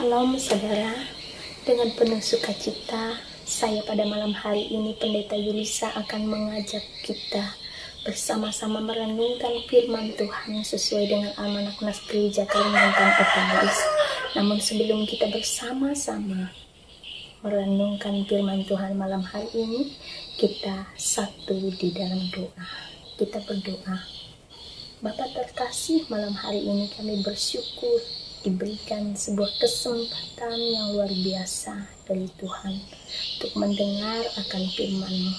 Shalom saudara, dengan penuh sukacita, saya pada malam hari ini Pendeta Yulisa akan mengajak kita bersama-sama merenungkan firman Tuhan sesuai dengan Almanak Nas Gereja Kalimantan Utara. Namun sebelum kita bersama-sama merenungkan firman Tuhan malam hari ini, kita satu di dalam doa. Kita berdoa. Bapa terkasih, malam hari ini kami bersyukur diberikan sebuah kesempatan yang luar biasa dari Tuhan untuk mendengar akan firman-Mu.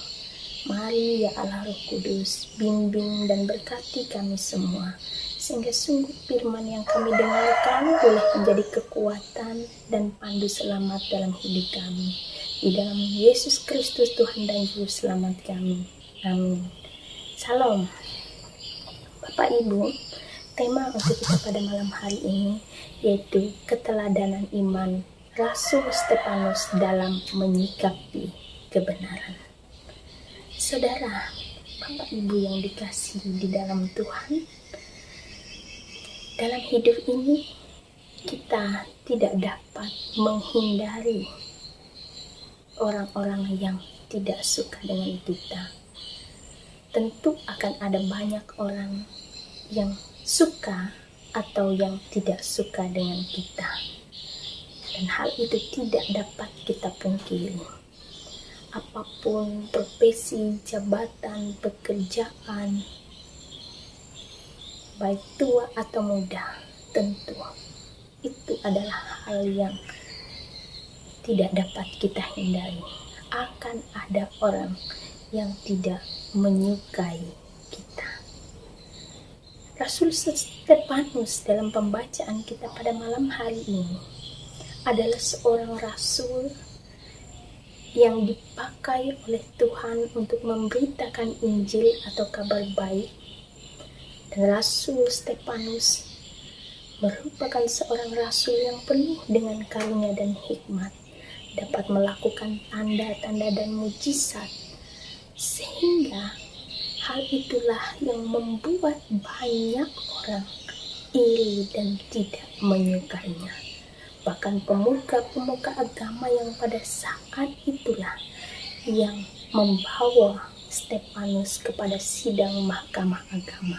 Mari ya Allah Roh Kudus, bimbing dan berkati kami semua, sehingga sungguh firman yang kami dengarkan boleh menjadi kekuatan dan pandu selamat dalam hidup kami. Di dalam Yesus Kristus Tuhan dan Juru Selamat kami. Amin. Salam. Bapak Ibu, tema untuk kita pada malam hari ini yaitu keteladanan iman Rasul Stefanus dalam menyikapi kebenaran. Saudara, Bapak Ibu yang dikasihi di dalam Tuhan, dalam hidup ini kita tidak dapat menghindari orang-orang yang tidak suka dengan kita. Tentu akan ada banyak orang yang suka atau yang tidak suka dengan kita, dan hal itu tidak dapat kita pungkiri. Apapun profesi, jabatan, pekerjaan, baik tua atau muda, tentu itu adalah hal yang tidak dapat kita hindari. Akan ada orang yang tidak menyukai kita. Rasul Stefanus dalam pembacaan kita pada malam hari ini adalah seorang rasul yang dipakai oleh Tuhan untuk memberitakan Injil atau kabar baik. Dan Rasul Stefanus merupakan seorang rasul yang penuh dengan karunia dan hikmat, dapat melakukan tanda-tanda dan mujizat, sehingga hal itulah yang membuat banyak orang iri dan tidak menyukainya. Bahkan pemuka-pemuka agama yang pada saat itulah yang membawa Stefanus kepada sidang mahkamah agama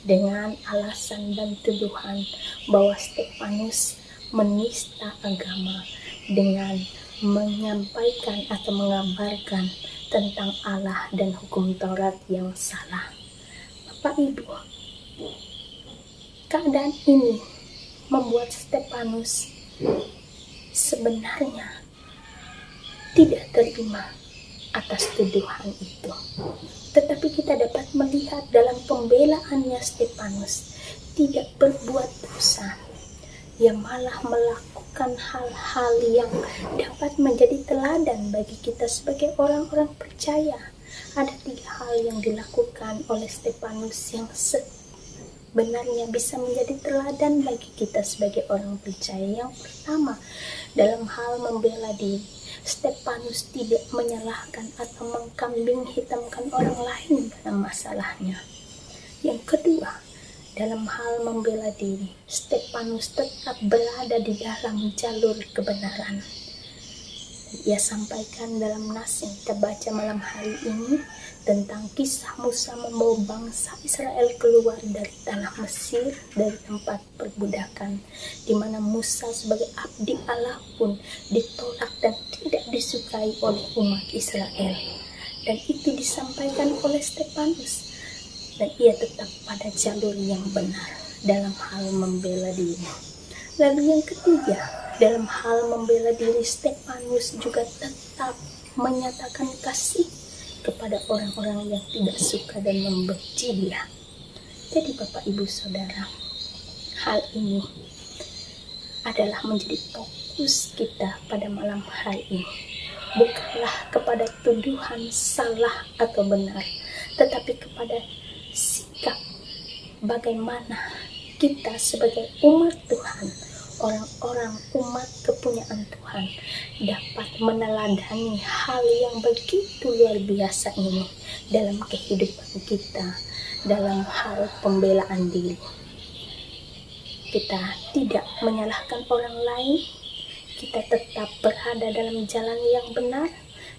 dengan alasan dan tuduhan bahwa Stefanus menista agama dengan menyampaikan atau mengabarkan tentang Allah dan hukum Taurat yang salah. Bapak Ibu, keadaan ini membuat Stefanus sebenarnya tidak terima atas tuduhan itu. Tetapi kita dapat melihat dalam pembelaannya Stefanus tidak berbuat dosa. Ia malah melakukan hal-hal yang dapat menjadi teladan bagi kita sebagai orang-orang percaya. Ada 3 hal yang dilakukan oleh Stefanus yang sebenarnya bisa menjadi teladan bagi kita sebagai orang percaya. Yang pertama, dalam hal membela diri, Stefanus tidak menyalahkan atau mengkambing hitamkan orang lain dalam masalahnya. Yang kedua, dalam hal membela diri, Stefanus tetap berada di dalam jalur kebenaran. Ia sampaikan dalam nas yang kita baca malam hari ini tentang kisah Musa membawa bangsa Israel keluar dari tanah Mesir, dari tempat perbudakan, di mana Musa sebagai abdi Allah pun ditolak dan tidak disukai oleh umat Israel. Dan itu disampaikan oleh Stefanus. Dan ia tetap pada jalur yang benar dalam hal membela diri. Lalu yang ketiga, dalam hal membela diri, Stefanus juga tetap menyatakan kasih kepada orang-orang yang tidak suka dan membenci dia. Jadi Bapak Ibu Saudara, hal ini adalah menjadi fokus kita pada malam hari ini. Bukanlah kepada tuduhan salah atau benar, tetapi kepada sikap bagaimana kita sebagai umat Tuhan, orang-orang umat kepunyaan Tuhan, dapat meneladani hal yang begitu luar biasa ini dalam kehidupan kita, dalam hal pembelaan diri. Kita tidak menyalahkan orang lain, kita tetap berada dalam jalan yang benar,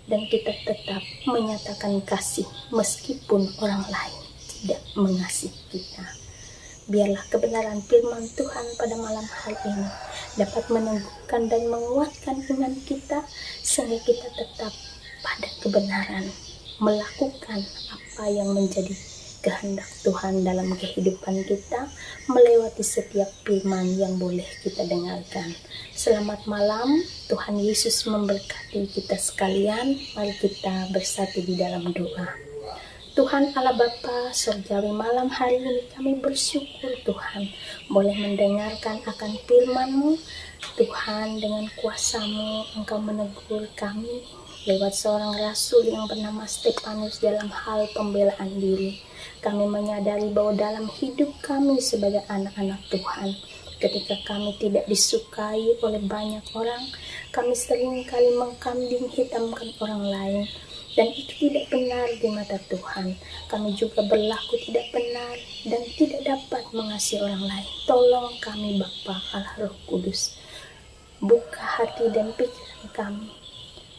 dan kita tetap menyatakan kasih meskipun orang lain tidak mengasihi kita. Biarlah kebenaran firman Tuhan pada malam hari ini dapat meneguhkan dan menguatkan iman kita, sehingga kita tetap pada kebenaran, melakukan apa yang menjadi kehendak Tuhan dalam kehidupan kita, melewati setiap firman yang boleh kita dengarkan. Selamat malam, Tuhan Yesus memberkati kita sekalian. Mari kita bersatu di dalam doa. Tuhan Allah Bapa Surgawi, malam hari ini kami bersyukur Tuhan boleh mendengarkan akan firman-Mu. Tuhan, dengan kuasa-Mu Engkau menegur kami lewat seorang rasul yang bernama Stefanus dalam hal pembelaan diri. Kami menyadari bahwa dalam hidup kami sebagai anak-anak Tuhan, ketika kami tidak disukai oleh banyak orang, kami seringkali mengkambing hitamkan orang lain. Dan itu tidak benar di mata Tuhan. Kami juga berlaku tidak benar dan tidak dapat mengasihi orang lain. Tolong kami Bapa Allah Roh Kudus, buka hati dan pikiran kami,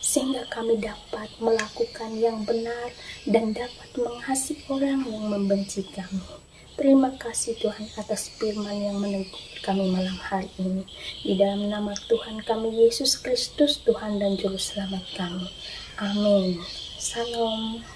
sehingga kami dapat melakukan yang benar dan dapat mengasihi orang yang membenci kami. Terima kasih Tuhan atas firman yang menegur kami malam hari ini. Di dalam nama Tuhan kami Yesus Kristus, Tuhan dan Juru Selamat kami. Amin. Salam.